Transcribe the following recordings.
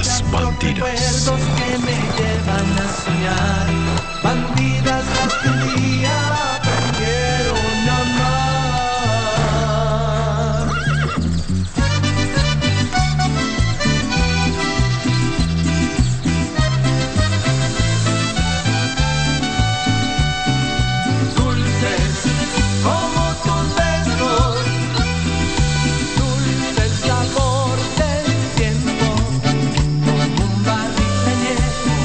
Las Bandidas. Recuerdos que me llevan a soñar. Bandidas las que un día aprendieron a amar. Dulces como tus besos, dulce el sabor del tiempo, como un barril añejo,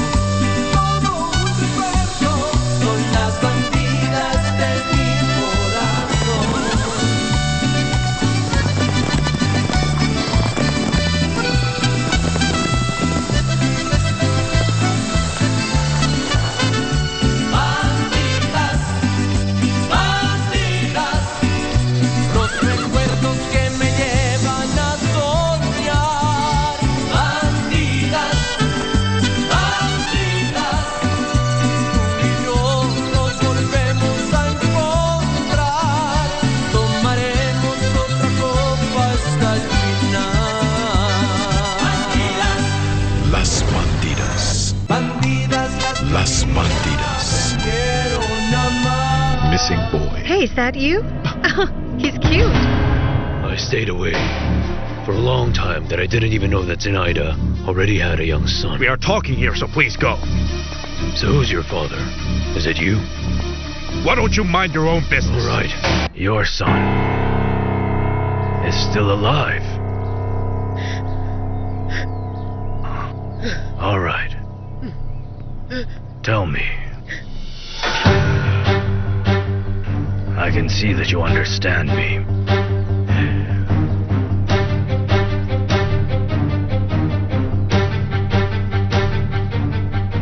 todo un recuerdo, son las bandidas de mi corazón. Bandidas, bandidas, los recuerdos que me llevan a soñar. Bandidas, bandidas, tú y yo nos volvemos a encontrar. Tomaremos otra copa hasta el final. Las Bandidas. Bandidas Las Bandidas. quiero amar. Missing boy. Hey, is that you? He's cute. I stayed away for a long time that I didn't even know that Zenaida already had a young son. We are talking here, so please go. So who's your father? Is it you? Why don't you mind your own business? All right, your son is still alive. All right. Tell me. I can see that you understand me.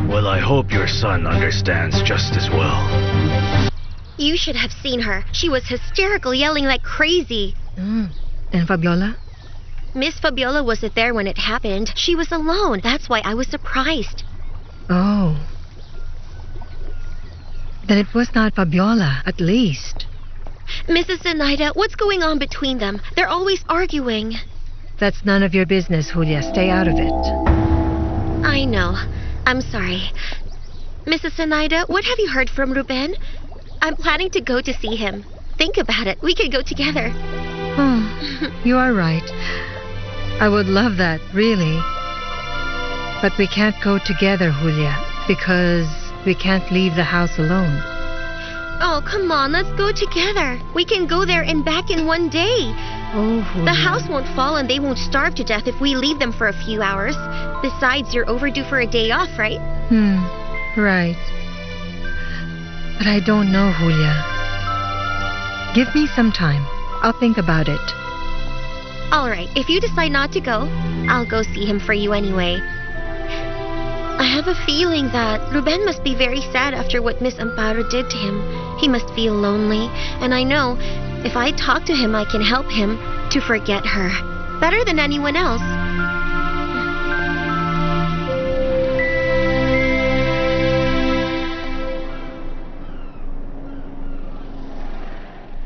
Well, I hope your son understands just as well. You should have seen her. She was hysterical, yelling like crazy. And Fabiola? Miss Fabiola wasn't there when it happened. She was alone. That's why I was surprised. Oh. Then it was not Fabiola, at least. Mrs. Zenaida, what's going on between them? They're always arguing. That's none of your business, Julia. Stay out of it. I know. I'm sorry. Mrs. Zenaida, what have you heard from Ruben? I'm planning to go to see him. Think about it. We could go together. Oh, you are right. I would love that, really. But we can't go together, Julia, because we can't leave the house alone. Oh, come on. Let's go together. We can go there and back in one day. Oh, Julia. The house won't fall and they won't starve to death if we leave them for a few hours. Besides, you're overdue for a day off, right? Right. But I don't know, Julia. Give me some time. I'll think about it. All right, if you decide not to go, I'll go see him for you anyway. I have a feeling that Ruben must be very sad after what Miss Amparo did to him. He must feel lonely, and I know if I talk to him, I can help him to forget her. Better than anyone else.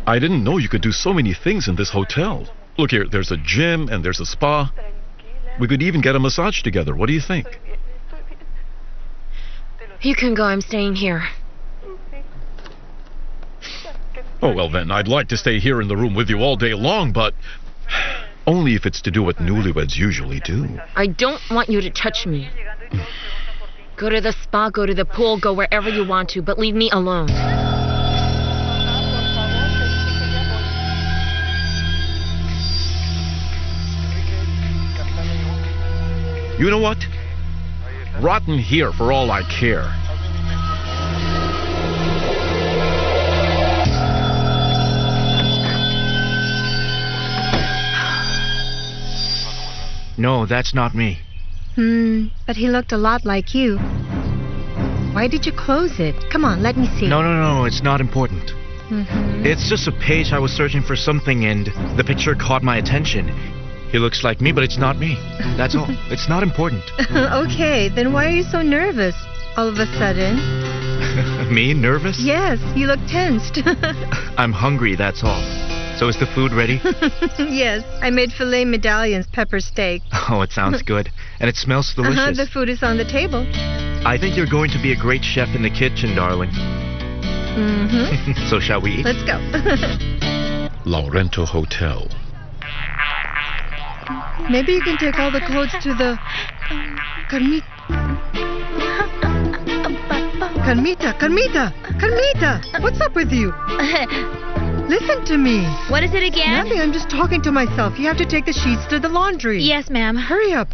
I didn't know you could do so many things in this hotel. Look here, there's a gym and there's a spa. We could even get a massage together. What do you think? You can go. I'm staying here. Oh, well then, I'd like to stay here in the room with you all day long, but only if it's to do what newlyweds usually do. I don't want you to touch me. Go to the spa, go to the pool, go wherever you want to, but leave me alone. You know what? Rotten here for all I care. No, that's not me. But he looked a lot like you. Why did you close it? Come on, let me see. No, it's not important. It's just a page I was searching for something and the picture caught my attention. He looks like me, but it's not me. That's all. It's not important. Okay, then why are you so nervous all of a sudden? Me, nervous? Yes, you look tensed. I'm hungry, that's all. So is the food ready? Yes, I made filet medallions, pepper steak. Oh, it sounds good. And it smells delicious. The food is on the table. I think you're going to be a great chef in the kitchen, darling. Mm-hmm. So shall we eat? Let's go. Laurento Hotel. Maybe you can take all the clothes to the... Carmita! What's up with you? Listen to me. What is it again? Nothing, I'm just talking to myself. You have to take the sheets to the laundry. Yes, ma'am. Hurry up.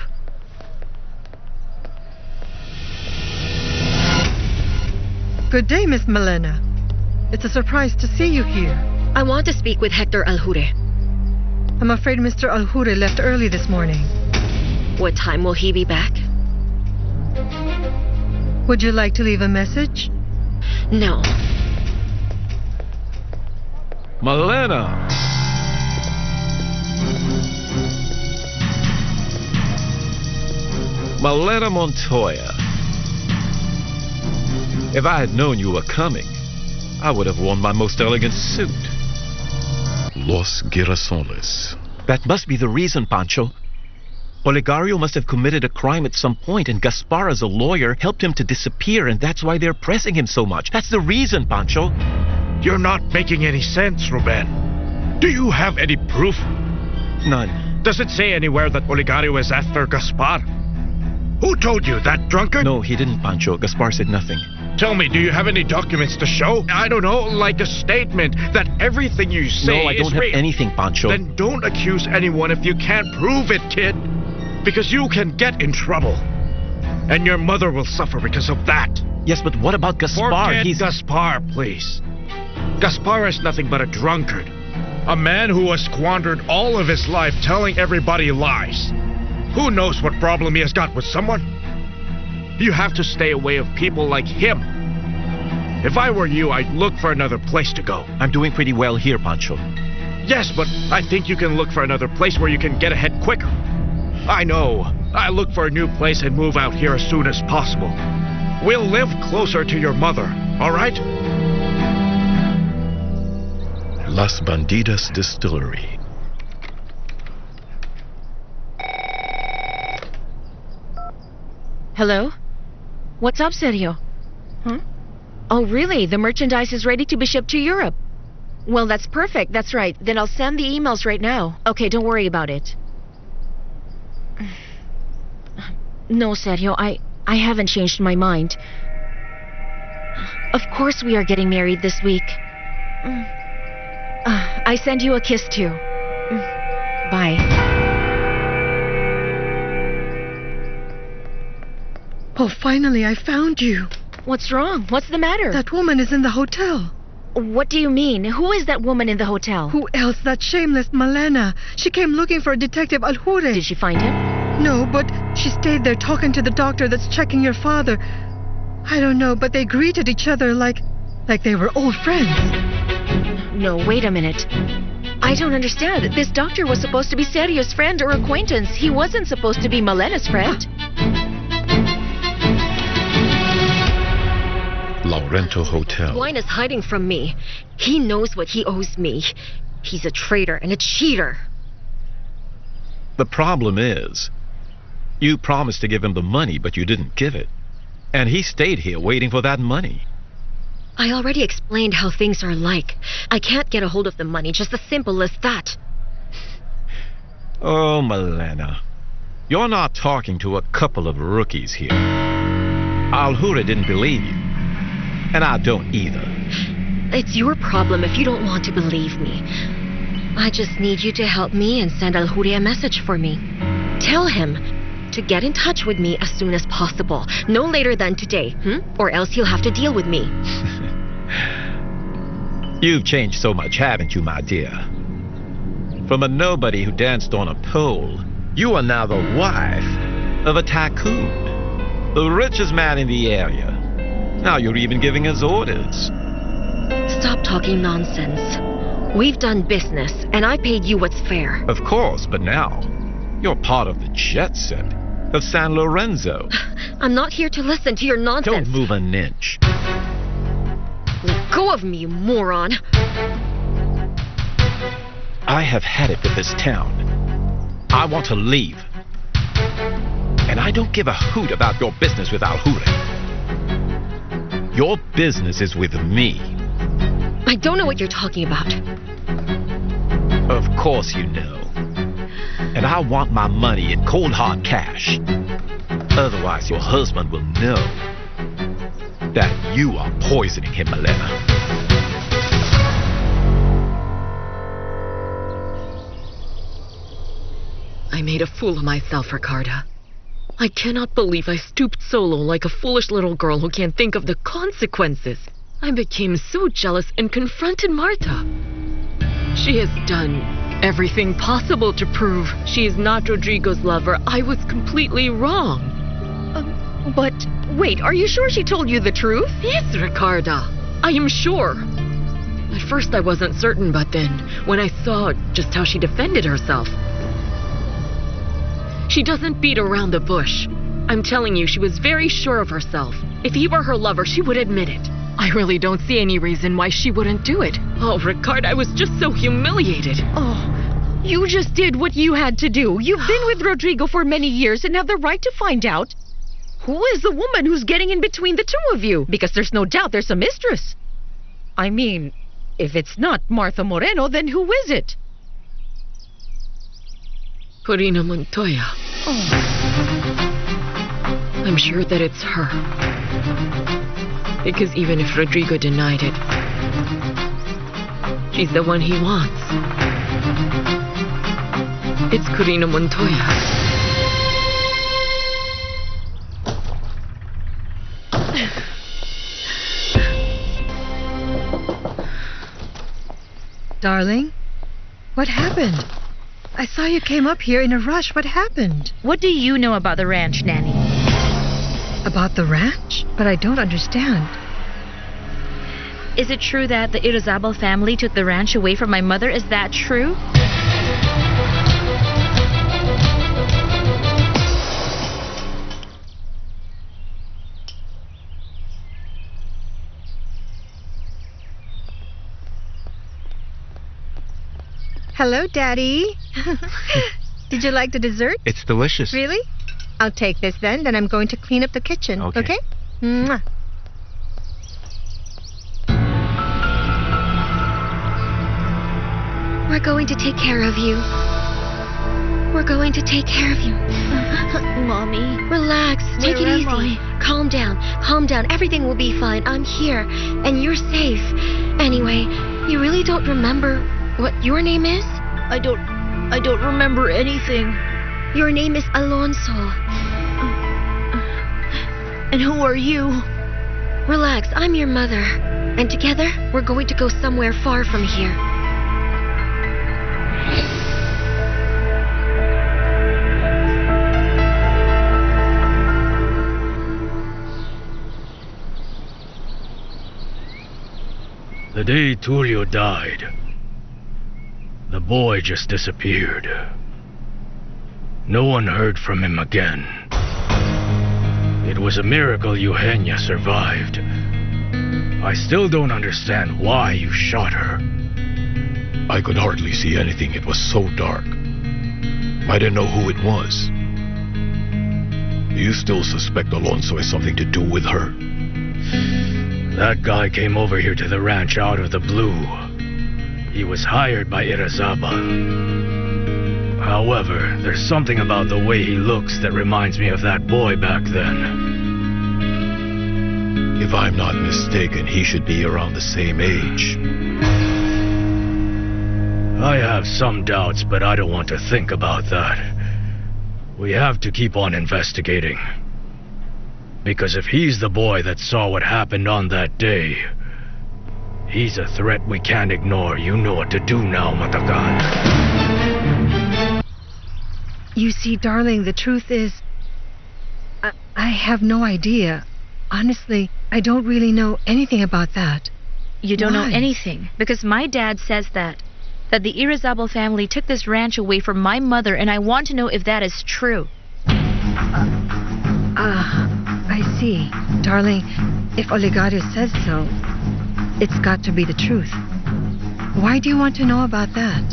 Good day, Miss Milena. It's a surprise to see you here. I want to speak with Hector Aljure. I'm afraid Mr. Aljure left early this morning. What time will he be back? Would you like to leave a message? No. Milena! Milena Montoya. If I had known you were coming, I would have worn my most elegant suit. Los Girasoles. That must be the reason, Pancho. Olegario must have committed a crime at some point, and Gaspar, as a lawyer, helped him to disappear, and that's why they're pressing him so much. That's the reason, Pancho. You're not making any sense, Ruben. Do you have any proof? None. Does it say anywhere that Olegario is after Gaspar? Who told you, that drunkard? No, he didn't, Pancho. Gaspar said nothing. Tell me, do you have any documents to show? I don't know, like a statement that everything you say No, I don't have anything, Pancho. Then don't accuse anyone if you can't prove it, kid. Because you can get in trouble. And your mother will suffer because of that. Yes, but what about Gaspar? Forget Gaspar, please. Gaspar is nothing but a drunkard. A man who has squandered all of his life telling everybody lies. Who knows what problem he has got with someone? You have to stay away of people like him. If I were you, I'd look for another place to go. I'm doing pretty well here, Pancho. Yes, but I think you can look for another place where you can get ahead quicker. I know. I look for a new place and move out here as soon as possible. We'll live closer to your mother, all right? Las Bandidas Distillery. Hello? What's up, Sergio? Huh? Oh, really? The merchandise is ready to be shipped to Europe. Well, that's perfect. That's right. Then I'll send the emails right now. Okay, don't worry about it. No, Sergio, I haven't changed my mind. Of course we are getting married this week. I send you a kiss too. Bye. Oh, finally, I found you. What's wrong? What's the matter? That woman is in the hotel. What do you mean? Who is that woman in the hotel? Who else? That shameless Milena. She came looking for Detective Aljure. Did she find him? No, but she stayed there talking to the doctor that's checking your father. I don't know, but they greeted each other like they were old friends. No, wait a minute. I don't understand. This doctor was supposed to be Sergio's friend or acquaintance. He wasn't supposed to be Milena's friend. Laurento Hotel. Wine is hiding from me. He knows what he owes me. He's a traitor and a cheater. The problem is, you promised to give him the money, but you didn't give it. And he stayed here waiting for that money. I already explained how things are like. I can't get a hold of the money, just as simple as that. Oh, Milena. You're not talking to a couple of rookies here. Aljure didn't believe you. And I don't either. It's your problem if you don't want to believe me. I just need you to help me and send Aljure a message for me. Tell him to get in touch with me as soon as possible. No later than today, or else he'll have to deal with me. You've changed so much, haven't you, my dear? From a nobody who danced on a pole, you are now the wife of a tycoon, the richest man in the area. Now you're even giving us orders. Stop talking nonsense. We've done business, and I paid you what's fair. Of course, but now you're part of the jet set of San Lorenzo. I'm not here to listen to your nonsense. Don't move an inch. Let go of me, you moron. I have had it with this town. I want to leave. And I don't give a hoot about your business with Alhure. Your business is with me. I don't know what you're talking about. Of course you know. And I want my money in cold hard cash. Otherwise your husband will know that you are poisoning him, Milena. I made a fool of myself, Ricarda. I cannot believe I stooped so low like a foolish little girl who can't think of the consequences. I became so jealous and confronted Marta. She has done everything possible to prove she is not Rodrigo's lover. I was completely wrong. But wait, are you sure she told you the truth? Yes, Ricarda. I am sure. At first I wasn't certain, but then when I saw just how she defended herself. She doesn't beat around the bush. I'm telling you, she was very sure of herself. If he were her lover, she would admit it. I really don't see any reason why she wouldn't do it. Oh, Ricard, I was just so humiliated. Oh, you just did what you had to do. You've been with Rodrigo for many years and have the right to find out who is the woman who's getting in between the two of you. Because there's no doubt there's a mistress. I mean, if it's not Martha Moreno, then who is it? Corina Montoya. Oh. I'm sure that it's her. Because even if Rodrigo denied it, she's the one he wants. It's Corina Montoya. Darling, what happened? I saw you came up here in a rush. What happened? What do you know about the ranch, Nanny? About the ranch? But I don't understand. Is it true that the Irizabal family took the ranch away from my mother? Is that true? Hello, Daddy. Did you like the dessert? It's delicious. Really? I'll take this then I'm going to clean up the kitchen. Okay? Mwah. We're going to take care of you. We're going to take care of you. Mommy. Relax. Take it Where am easy. Calm down. Calm down. Everything will be fine. I'm here. And you're safe. Anyway, you really don't remember what your name is? I don't remember anything. Your name is Alonso. And who are you? Relax. I'm your mother. And together, we're going to go somewhere far from here. The day Tulio died, the boy just disappeared. No one heard from him again. It was a miracle Eugenia survived. I still don't understand why you shot her. I could hardly see anything. It was so dark. I didn't know who it was. Do you still suspect Alonso has something to do with her? That guy came over here to the ranch out of the blue. He was hired by Irizaba. However, there's something about the way he looks that reminds me of that boy back then. If I'm not mistaken, he should be around the same age. I have some doubts, but I don't want to think about that. We have to keep on investigating. Because if he's the boy that saw what happened on that day, he's a threat we can't ignore. You know what to do now, Matakan. You see, darling, the truth is, I have no idea. Honestly, I don't really know anything about that. You don't know Why? anything because my dad says that the Irizabal family took this ranch away from my mother, and I want to know if that is true. I see. Darling, if Olegario says so, it's got to be the truth. Why do you want to know about that?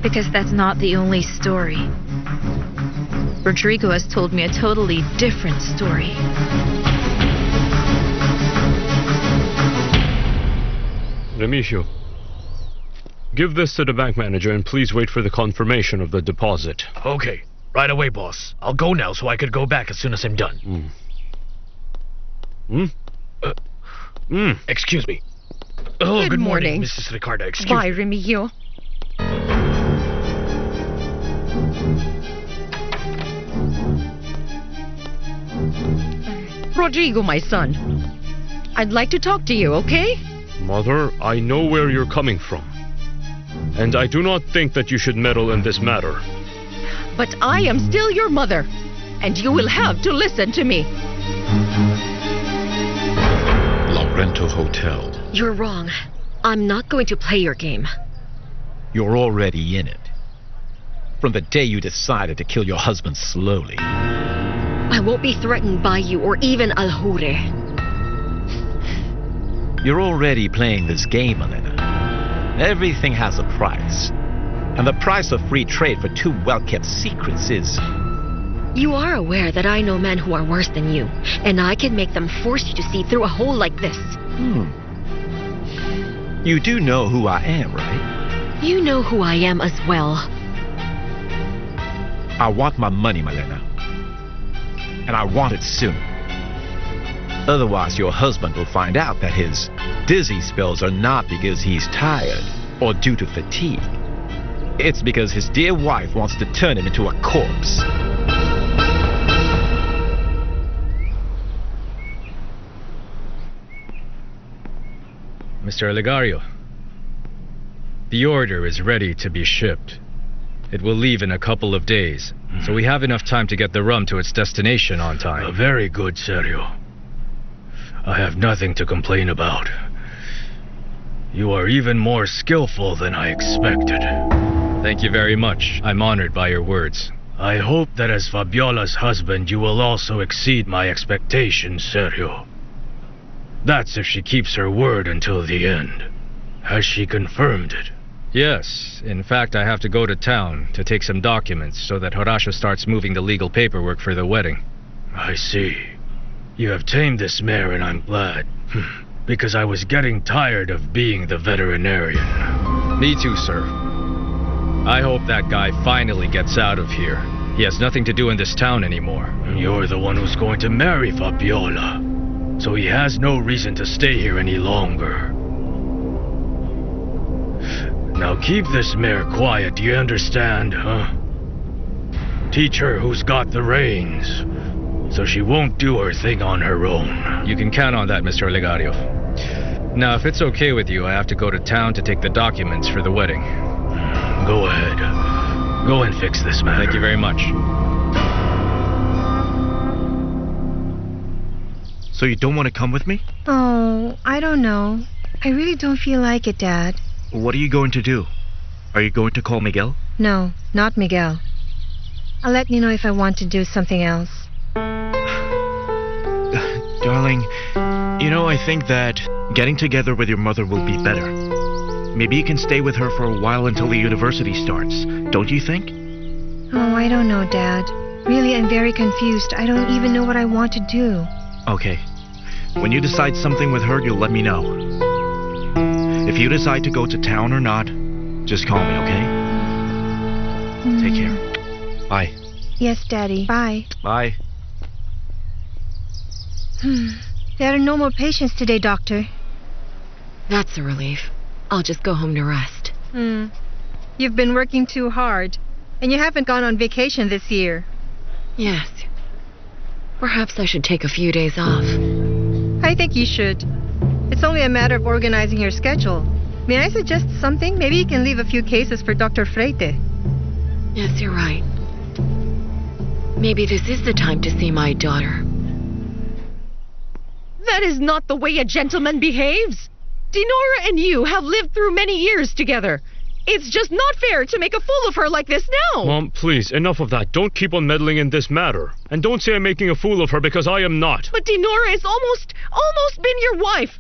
Because that's not the only story. Rodrigo has told me a totally different story. Remigio, give this to the bank manager and please wait for the confirmation of the deposit. Okay, right away, boss. I'll go now so I could go back as soon as I'm done. Excuse me. Oh, good morning, Mrs. Ricarda. Excuse Bye, me. Remigio. Rodrigo, my son. I'd like to talk to you, okay? Mother, I know where you're coming from. And I do not think that you should meddle in this matter. But I am still your mother, and you will have to listen to me. Laurento Hotel. You're wrong. I'm not going to play your game. You're already in it. From the day you decided to kill your husband slowly. I won't be threatened by you or even Alhure. You're already playing this game, Elena. Everything has a price. And the price of free trade for two well-kept secrets is... You are aware that I know men who are worse than you, and I can make them force you to see through a hole like this. You do know who I am, right? You know who I am as well. I want my money, Malena. And I want it soon. Otherwise, your husband will find out that his dizzy spells are not because he's tired or due to fatigue. It's because his dear wife wants to turn him into a corpse. Mr. Olegario, the order is ready to be shipped. It will leave in a couple of days, so we have enough time to get the rum to its destination on time. Very good, Sergio. I have nothing to complain about. You are even more skillful than I expected. Thank you very much. I'm honored by your words. I hope that as Fabiola's husband, you will also exceed my expectations, Sergio. That's if she keeps her word until the end. Has she confirmed it? Yes. In fact, I have to go to town to take some documents so that Horacio starts moving the legal paperwork for the wedding. I see. You have tamed this mare and I'm glad. Because I was getting tired of being the veterinarian. Me too, sir. I hope that guy finally gets out of here. He has nothing to do in this town anymore. You're the one who's going to marry Fabiola. So he has no reason to stay here any longer. Now keep this mare quiet, do you understand, huh? Teach her who's got the reins, so she won't do her thing on her own. You can count on that, Mr. Olegario. Now, if it's okay with you, I have to go to town to take the documents for the wedding. Go ahead. Go and fix this matter. Thank you very much. So you don't want to come with me? Oh, I don't know. I really don't feel like it, Dad. What are you going to do? Are you going to call Miguel? No, not Miguel. I'll let you know if I want to do something else. Darling, you know, I think that getting together with your mother will be better. Maybe you can stay with her for a while until the university starts, don't you think? Oh, I don't know, Dad. Really, I'm very confused. I don't even know what I want to do. Okay. When you decide something with her, you'll let me know. If you decide to go to town or not, just call me, okay? Take care. Bye. Yes, Daddy. Bye. Bye. There are no more patients today, Doctor. That's a relief. I'll just go home to rest. You've been working too hard, and you haven't gone on vacation this year. Yes. Perhaps I should take a few days off. I think you should. It's only a matter of organizing your schedule. May I suggest something? Maybe you can leave a few cases for Dr. Freite. Yes, you're right. Maybe this is the time to see my daughter. That is not the way a gentleman behaves. Dinora and you have lived through many years together. It's just not fair to make a fool of her like this now. Mom, please, enough of that. Don't keep on meddling in this matter. And don't say I'm making a fool of her because I am not. But Dinora is almost been your wife.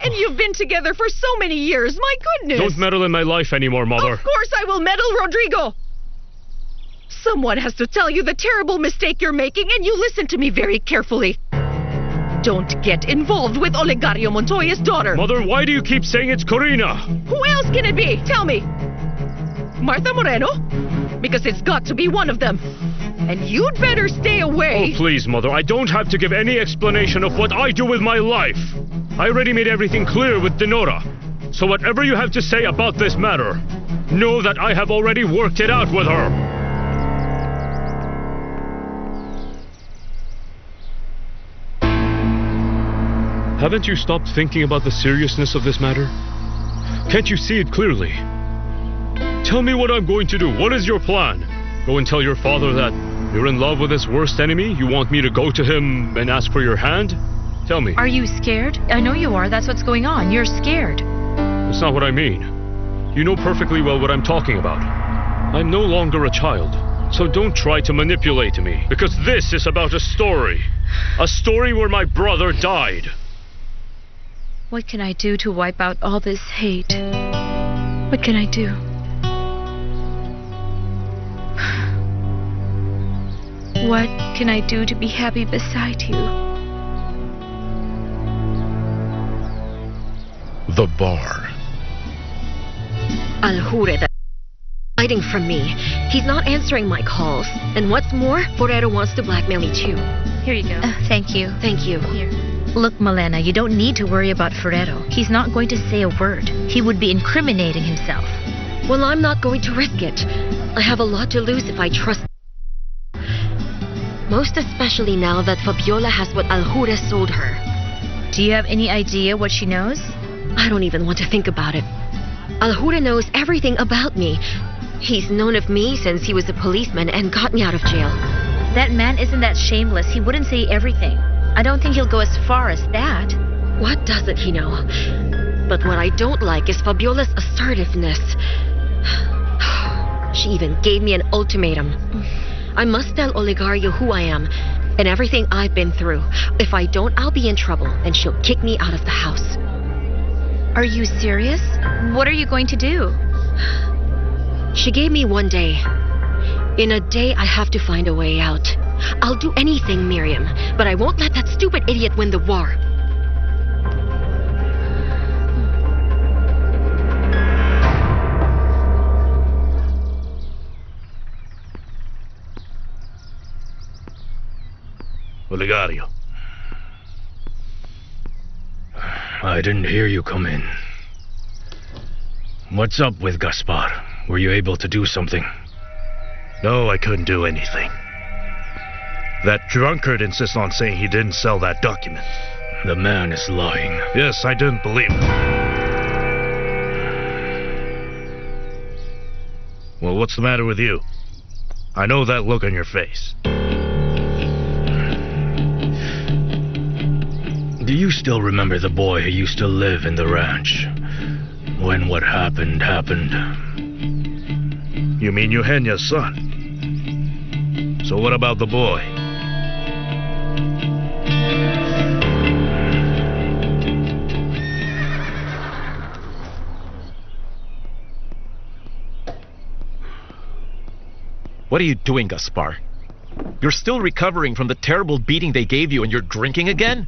And you've been together for so many years. My goodness. Don't meddle in my life anymore, Mother. Of course I will meddle, Rodrigo. Someone has to tell you the terrible mistake you're making, and you listen to me very carefully. Don't get involved with Olegario Montoya's daughter. Mother, why do you keep saying it's Corina? Who else can it be? Tell me. Martha Moreno? Because it's got to be one of them. And you'd better stay away. Oh, please, Mother. I don't have to give any explanation of what I do with my life. I already made everything clear with Denora. So whatever you have to say about this matter, know that I have already worked it out with her. Haven't you stopped thinking about the seriousness of this matter? Can't you see it clearly? Tell me what I'm going to do. What is your plan? Go and tell your father that you're in love with his worst enemy? You want me to go to him and ask for your hand? Tell me. Are you scared? I know you are. That's what's going on. You're scared. That's not what I mean. You know perfectly well what I'm talking about. I'm no longer a child. So don't try to manipulate me. Because this is about a story. A story where my brother died. What can I do to wipe out all this hate? What can I do? What can I do to be happy beside you? The bar. Alhure, that's hiding from me. He's not answering my calls. And what's more, Forero wants to blackmail me too. Here you go. Thank you. Thank you. Here. Look, Malena, you don't need to worry about Ferrero. He's not going to say a word. He would be incriminating himself. Well, I'm not going to risk it. I have a lot to lose if I trust. Most especially now that Fabiola has what Alhure sold her. Do you have any idea what she knows? I don't even want to think about it. Alhure knows everything about me. He's known of me since he was a policeman and got me out of jail. That man isn't that shameless. He wouldn't say everything. I don't think he'll go as far as that. What doesn't he know? But what I don't like is Fabiola's assertiveness. She even gave me an ultimatum. I must tell Olegario who I am and everything I've been through. If I don't, I'll be in trouble and she'll kick me out of the house. Are you serious? What are you going to do? She gave me 1 day. In a day, I have to find a way out. I'll do anything, Miriam, but I won't let that stupid idiot win the war. Olegario. I didn't hear you come in. What's up with Gaspar? Were you able to do something? No, I couldn't do anything. That drunkard insists on saying he didn't sell that document. The man is lying. Yes, I didn't believe him. Well, what's the matter with you? I know that look on your face. Do you still remember the boy who used to live in the ranch? When what happened, happened? You mean Eugenio's son? So what about the boy? What are you doing, Gaspar? You're still recovering from the terrible beating they gave you and you're drinking again?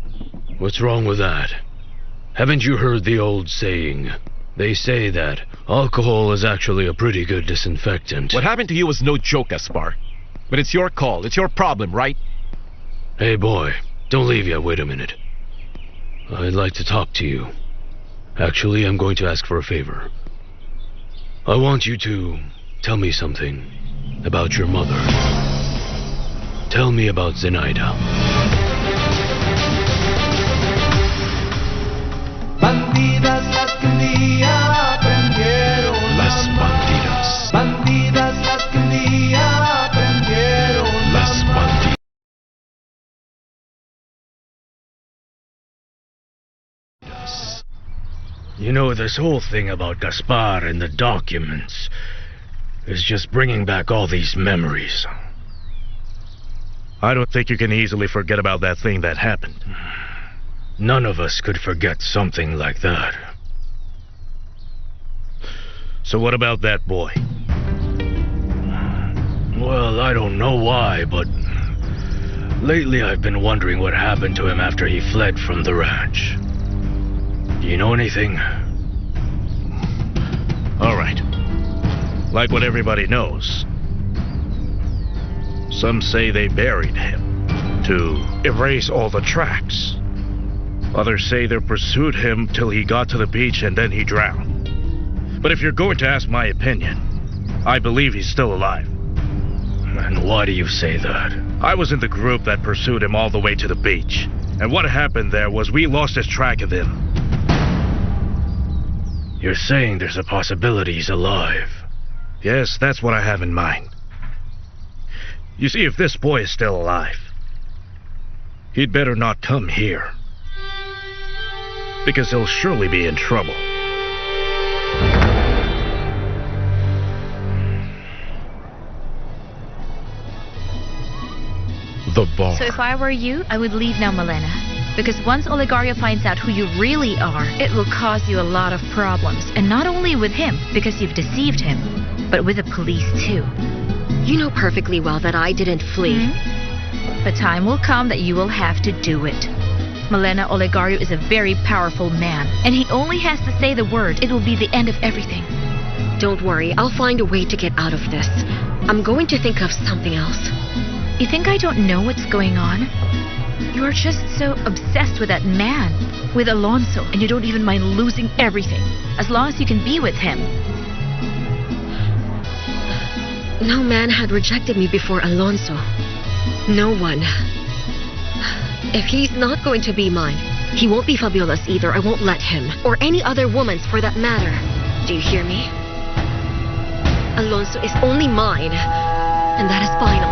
What's wrong with that? Haven't you heard the old saying? They say that alcohol is actually a pretty good disinfectant. What happened to you was no joke, Gaspar. But it's your call. It's your problem, right? Hey, boy. Don't leave yet. Wait a minute. I'd like to talk to you. Actually, I'm going to ask for a favor. I want you to tell me something about your mother. Tell me about Zenaida. Bandidas las que un día aprendieron Las a amar. bandidas. Bandidas las que un día aprendieron Las a amar. bandidas. You know, this whole thing about Gaspar and the documents is just bringing back all these memories. I don't think you can easily forget about that thing that happened. None of us could forget something like that. So what about that boy? Well, I don't know why, but lately I've been wondering what happened to him after he fled from the ranch. Do you know anything? All right. Like what everybody knows. Some say they buried him to erase all the tracks. Others say they pursued him till he got to the beach and then he drowned. But if you're going to ask my opinion, I believe he's still alive. And why do you say that? I was in the group that pursued him all the way to the beach. And what happened there was we lost his track of him. You're saying there's a possibility he's alive? Yes, that's what I have in mind. You see, if this boy is still alive, he'd better not come here. Because he'll surely be in trouble. The bar. So if I were you, I would leave now, Malena. Because once Olegario finds out who you really are, it will cause you a lot of problems. And not only with him, because you've deceived him, but with the police too. You know perfectly well that I didn't flee. The time will come that you will have to do it. Malena, Olegario is a very powerful man, and he only has to say the word. It will be the end of everything. Don't worry, I'll find a way to get out of this. I'm going to think of something else. You think I don't know what's going on? You are just so obsessed with that man, with Alonso, and you don't even mind losing everything, as long as you can be with him. No man had rejected me before Alonso. No one. If he's not going to be mine, he won't be Fabiola's either. I won't let him. Or any other woman's for that matter. Do you hear me? Alonso is only mine. And that is final.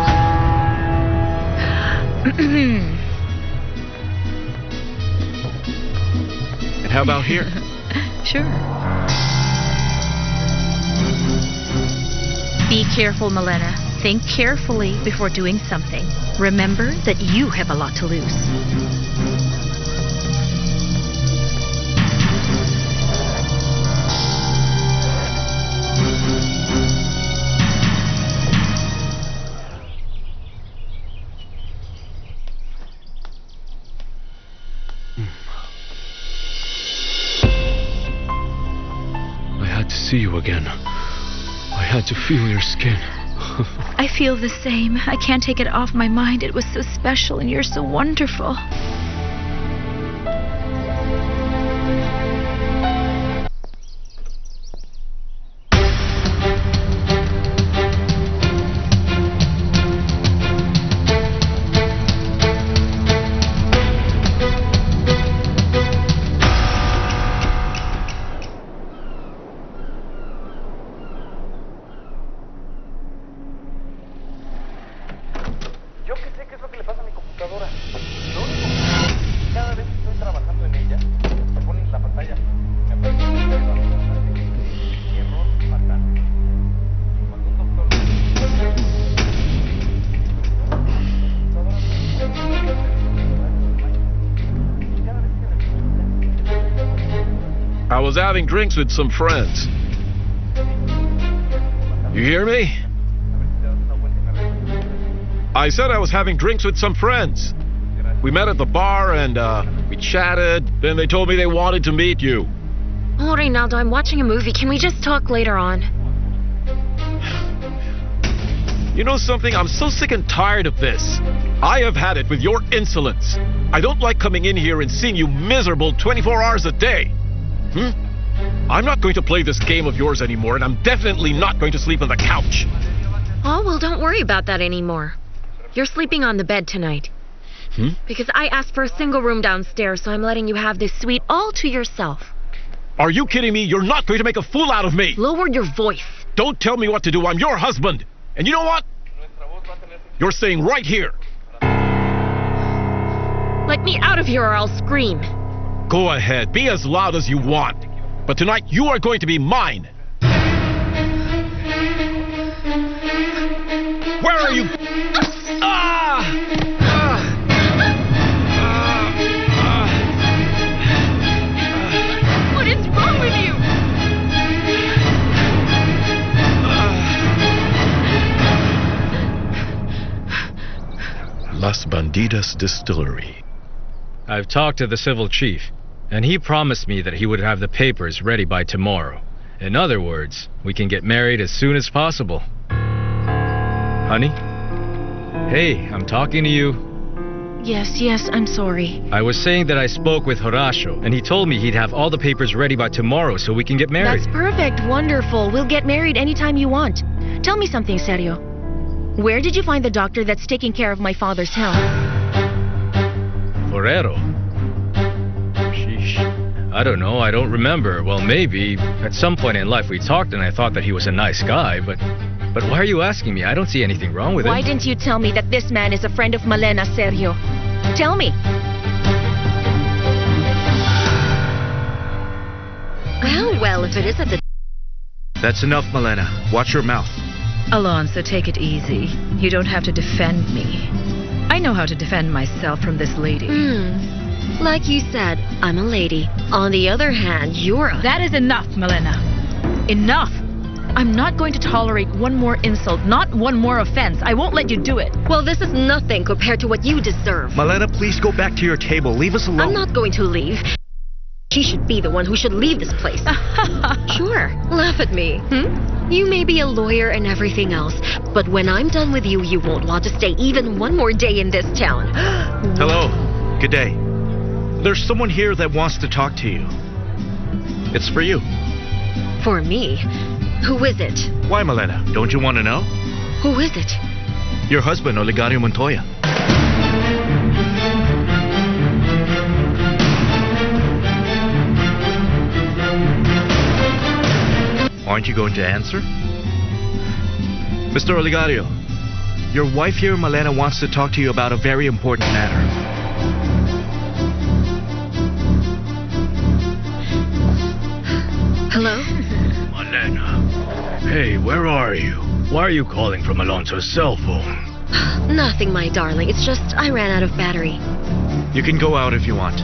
And how about here? Sure. Be careful, Malena. Think carefully before doing something. Remember that you have a lot to lose. I had to see you again. I had to feel your skin. I feel the same. I can't take it off my mind. It was so special and you're so wonderful. I was having drinks with some friends. You hear me? I said I was having drinks with some friends. We met at the bar and we chatted. Then they told me they wanted to meet you. Oh, Reynaldo, I'm watching a movie. Can we just talk later on? You know something? I'm so sick and tired of this. I have had it with your insolence. I don't like coming in here and seeing you miserable 24 hours a day. I'm not going to play this game of yours anymore, and I'm definitely not going to sleep on the couch. Oh, well, don't worry about that anymore. You're sleeping on the bed tonight. Because I asked for a single room downstairs, so I'm letting you have this suite all to yourself. Are you kidding me? You're not going to make a fool out of me. Lower your voice. Don't tell me what to do. I'm your husband. And you know what? You're staying right here. Let me out of here or I'll scream. Go ahead. Be as loud as you want. But tonight, you are going to be mine. Where are you? Las Bandidas Distillery. I've talked to the civil chief, and he promised me that he would have the papers ready by tomorrow. In other words, we can get married as soon as possible. Honey? Hey, I'm talking to you. Yes, I'm sorry. I was saying that I spoke with Horacio, and he told me he'd have all the papers ready by tomorrow so we can get married. That's perfect, wonderful. We'll get married anytime you want. Tell me something, Sergio. Where did you find the doctor that's taking care of my father's health? Forero? Sheesh. I don't know, I don't remember. Well, maybe. At some point in life we talked and I thought that he was a nice guy, but why are you asking me? I don't see anything wrong with him. Why didn't you tell me that this man is a friend of Malena, Sergio? Tell me. Well, if it isn't the... That's enough, Malena. Watch your mouth. Alonso, take it easy. You don't have to defend me. I know how to defend myself from this lady. Like you said, I'm a lady. On the other hand, you're a... That is enough, Malena. Enough! I'm not going to tolerate one more insult, not one more offense. I won't let you do it. Well, this is nothing compared to what you deserve. Malena, please go back to your table. Leave us alone. I'm not going to leave. She should be the one who should leave this place. Sure, laugh at me. You may be a lawyer and everything else, but when I'm done with you, you won't want to stay even one more day in this town. Hello. Good day. There's someone here that wants to talk to you. It's for you. For me? Who is it? Why, Malena? Don't you want to know? Who is it? Your husband, Olegario Montoya. Aren't you going to answer? Mr. Olegario, your wife here, Malena, wants to talk to you about a very important matter. Hello? Malena. Hey, where are you? Why are you calling from Alonso's cell phone? Nothing, my darling. It's just I ran out of battery. You can go out if you want.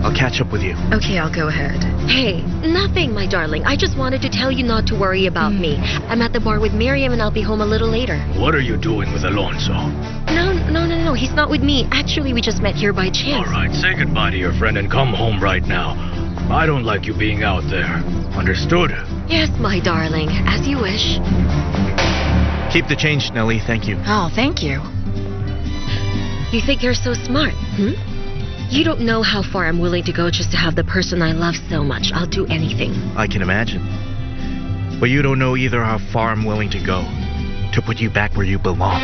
I'll catch up with you. Okay, I'll go ahead. Hey, nothing, my darling. I just wanted to tell you not to worry about me. I'm at the bar with Miriam and I'll be home a little later. What are you doing with Alonso? No. He's not with me. Actually, we just met here by chance. All right, say goodbye to your friend and come home right now. I don't like you being out there. Understood? Yes, my darling. As you wish. Keep the change, Nellie. Thank you. Oh, thank you. You think you're so smart, You don't know how far I'm willing to go just to have the person I love so much. I'll do anything. I can imagine. But you don't know either how far I'm willing to go to put you back where you belong.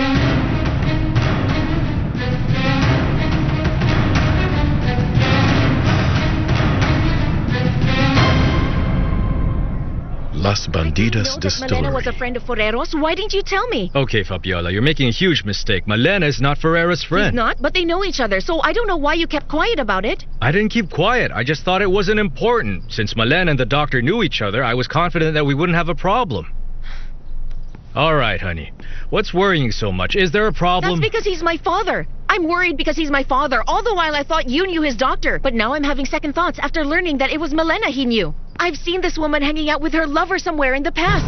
Las Bandidas Malena Distillery. was a friend of Forero's. Why didn't you tell me? Okay, Fabiola, you're making a huge mistake. Malena is not Ferreira's friend. He's not, but they know each other, so I don't know why you kept quiet about it. I didn't keep quiet. I just thought it wasn't important. Since Malena and the doctor knew each other, I was confident that we wouldn't have a problem. All right, honey. What's worrying you so much? Is there a problem? That's because he's my father. I'm worried because he's my father, all the while I thought you knew his doctor. But now I'm having second thoughts after learning that it was Malena he knew. I've seen this woman hanging out with her lover somewhere in the past.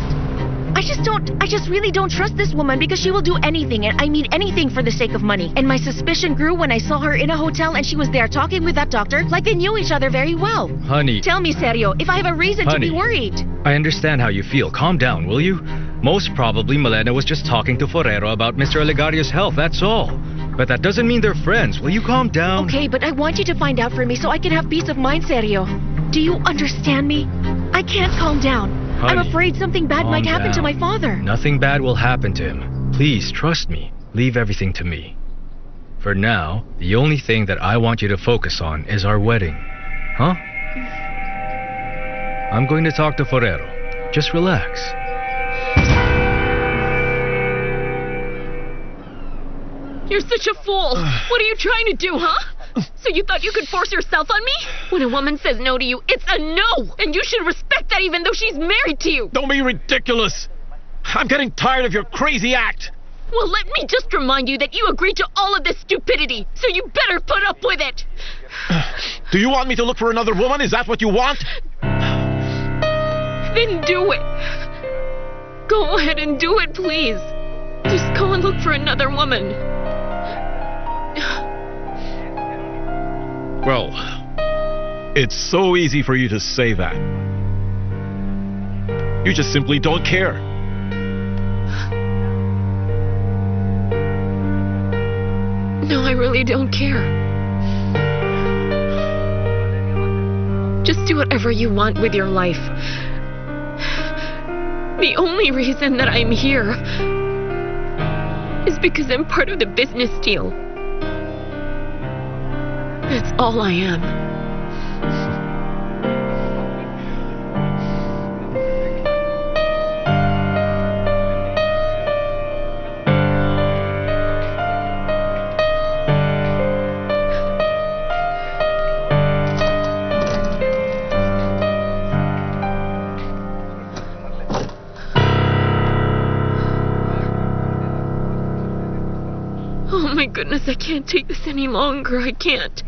I just really don't trust this woman because she will do anything, and I mean anything for the sake of money. And my suspicion grew when I saw her in a hotel and she was there talking with that doctor like they knew each other very well. Honey. Tell me, Sergio, if I have a reason to be worried. I understand how you feel. Calm down, will you? Most probably Malena was just talking to Forero about Mr. Olegario's health, that's all. But that doesn't mean they're friends. Will you calm down? Okay, but I want you to find out for me so I can have peace of mind, Sergio. Do you understand me? I can't calm down. Honey, I'm afraid something bad might happen to my father. Nothing bad will happen to him. Please, trust me. Leave everything to me. For now, the only thing that I want you to focus on is our wedding. Huh? I'm going to talk to Forero. Just relax. You're such a fool. What are you trying to do, huh? So you thought you could force yourself on me? When a woman says no to you, it's a no! And you should respect that even though she's married to you! Don't be ridiculous! I'm getting tired of your crazy act! Well, let me just remind you that you agreed to all of this stupidity, so you better put up with it! Do you want me to look for another woman? Is that what you want? Then do it! Go ahead and do it, please! Just go and look for another woman. Well, it's so easy for you to say that. You just simply don't care. No, I really don't care. Just do whatever you want with your life. The only reason that I'm here is because I'm part of the business deal. That's all I am. Oh my goodness, I can't take this any longer. I can't.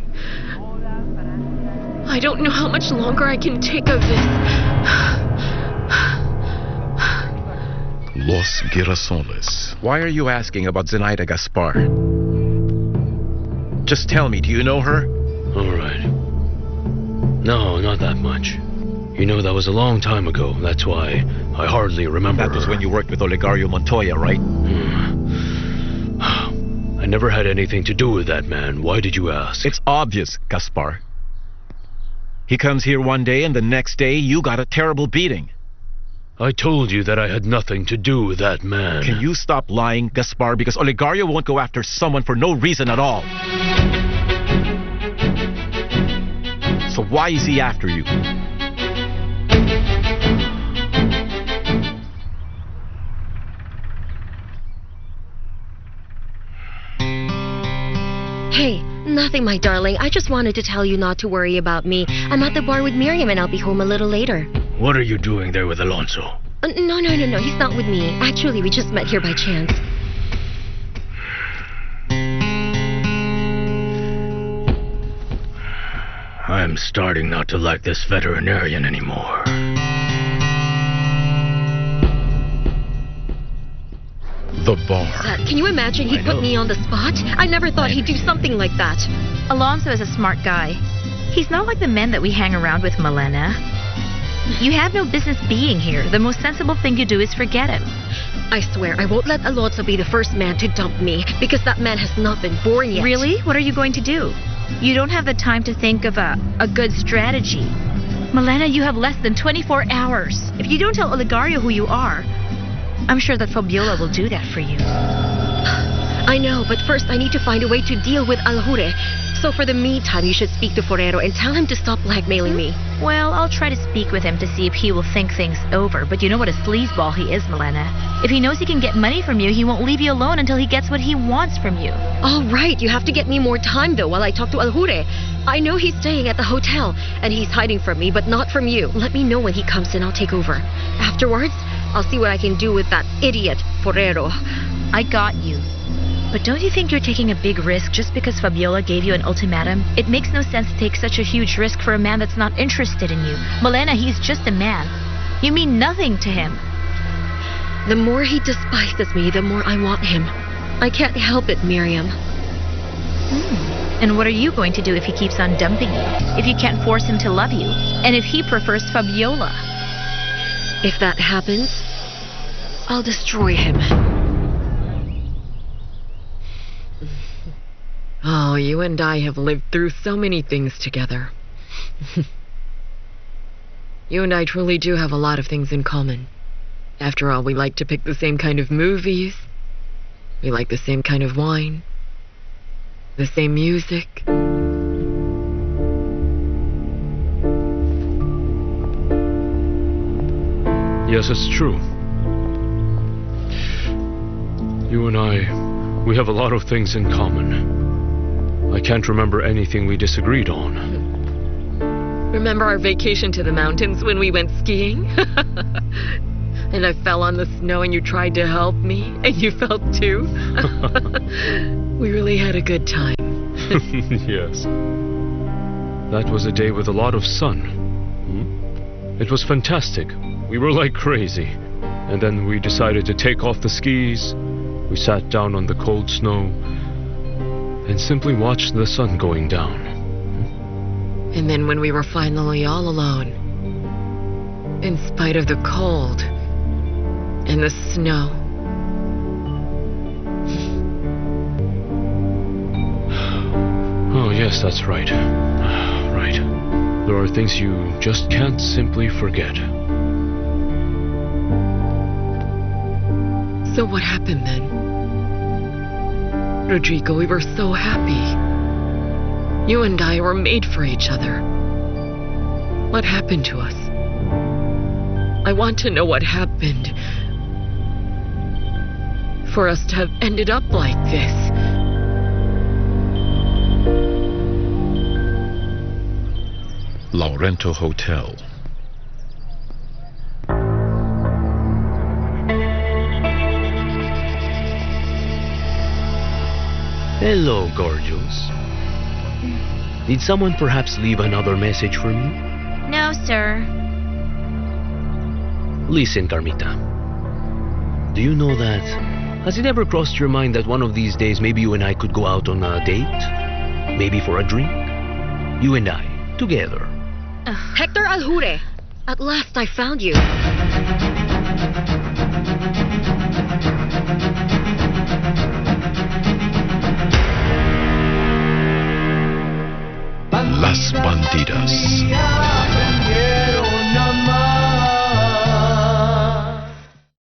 I don't know how much longer I can take of this. Los Girasoles. Why are you asking about Zenaida Gaspar? Just tell me, do you know her? All right. No, not that much. You know, that was a long time ago. That's why I hardly remember That was her. when you worked with Olegario Montoya, right? I never had anything to do with that man. Why did you ask? It's obvious, Gaspar. He comes here one day and the next day you got a terrible beating. I told you that I had nothing to do with that man. Can you stop lying, Gaspar? Because Olegario won't go after someone for no reason at all. So why is he after you? Hey, nothing, my darling. I just wanted to tell you not to worry about me. I'm at the bar with Miriam and I'll be home a little later. What are you doing there with Alonso? No. He's not with me. Actually, we just met here by chance. I'm starting not to like this veterinarian anymore. The bar. Can you imagine he put me on the spot? I never thought he'd do something like that. Alonso is a smart guy. He's not like the men that we hang around with, Malena. You have no business being here. The most sensible thing to do is forget him. I swear, I won't let Alonso be the first man to dump me, because that man has not been born yet. Really? What are you going to do? You don't have the time to think of a good strategy. Malena, you have less than 24 hours. If you don't tell Olegario who you are, I'm sure that Fabiola will do that for you. I know, but first I need to find a way to deal with Alhure. So for the meantime, you should speak to Forero and tell him to stop blackmailing me. Well, I'll try to speak with him to see if he will think things over. But you know what a sleazeball he is, Malena. If he knows he can get money from you, he won't leave you alone until he gets what he wants from you. All right, you have to get me more time, though, while I talk to Alhure. I know he's staying at the hotel, and he's hiding from me, but not from you. Let me know when he comes and I'll take over. Afterwards, I'll see what I can do with that idiot, Forero. I got you. But don't you think you're taking a big risk just because Fabiola gave you an ultimatum? It makes no sense to take such a huge risk for a man that's not interested in you. Malena, he's just a man. You mean nothing to him. The more he despises me, the more I want him. I can't help it, Miriam. And what are you going to do if he keeps on dumping you? If you can't force him to love you? And if he prefers Fabiola? If that happens, I'll destroy him. Oh, you and I have lived through so many things together. You and I truly do have a lot of things in common. After all, we like to pick the same kind of movies. We like the same kind of wine. The same music. Yes, it's true. You and I, we have a lot of things in common. I can't remember anything we disagreed on. Remember our vacation to the mountains when we went skiing? And I fell on the snow and you tried to help me, and you fell too? We really had a good time. Yes. That was a day with a lot of sun. It was fantastic. We were like crazy. And then we decided to take off the skis. We sat down on the cold snow and simply watched the sun going down. And then when we were finally all alone, in spite of the cold and the snow, Oh, yes, that's right. Right. There are things you just can't simply forget. So what happened then? Rodrigo, we were so happy. You and I were made for each other. What happened to us? I want to know what happened for us to have ended up like this. Laurento Hotel. Hello, gorgeous. Did someone perhaps leave another message for me? No, sir. Listen, Carmita. Do you know that? Has it ever crossed your mind that one of these days maybe you and I could go out on a date? Maybe for a drink? You and I, together. Hector Aljure! At last I found you.